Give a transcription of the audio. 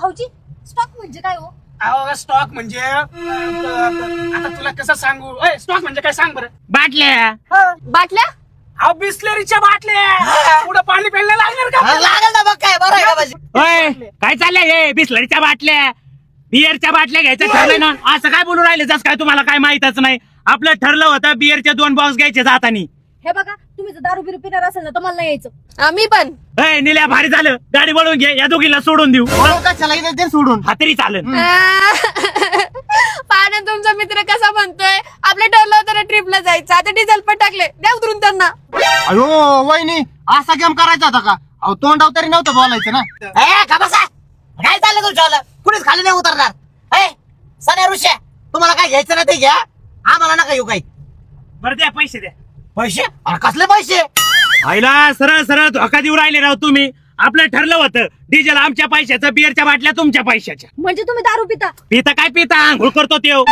भाऊजी स्टॉक म्हणजे काय हो? अहो स्टॉक म्हणजे आता तुला कसं सांगू स्टॉक म्हणजे काय सांग बरं. बाटल्या बाटल्या? अहो बिस्लरीच्या बाटल्या पुढे पाणी प्यायला लागणार का? लागल ना बघ काय बरं आहे का माझी. ओय काय चाललंय हे बिस्लरीच्या बाटल्या बिअरच्या बाटल्या घ्यायचं ठरलंय ना असं काय बोलू राहिले जस काय तुम्हाला काय माहितच नाही. आपलं ठरलं होतं बिअरचे 2 बॉक्स घ्यायचे जातानी. हे बघा तुम्ही जर दारू बिरू पिणार असेल ना तर मला नाही यायचं. आम्ही पण निल्या भारी झालं गाडी वळून घे या दोघीला सोडून देऊ कशाला इथे ते सोडून हा तरी चालेल. पाण्या तुमचा मित्र कसा म्हणतोय आपलं ठरलं होतं ट्रिपला जायचं आता डिझेल पण टाकले द्या उतरून त्यांना. अयो वहिनी असा गेम करायचा होता का? अहो तोंडाव तरी नव्हतं बोलायचं ना. का बसा काय चाललं तुमच्या कुणीच खाली नाही उतरणार. सण्या ऋषा तुम्हाला काय घ्यायचं ना ते घ्या आम्हाला नका येऊ काही. बरं द्या पैसे द्या. पैसे अरे कसले पैसे? आईला सरळ सरळ धोका देऊ राहिले राव तुम्ही. आपलं ठरलं होतं डिझेल आमच्या पैशाचं बिअरच्या बाटल्या तुमच्या पैशाच्या. म्हणजे तुम्ही दारू पिता? पिता काय पिता आंघोळ करतो त्यो.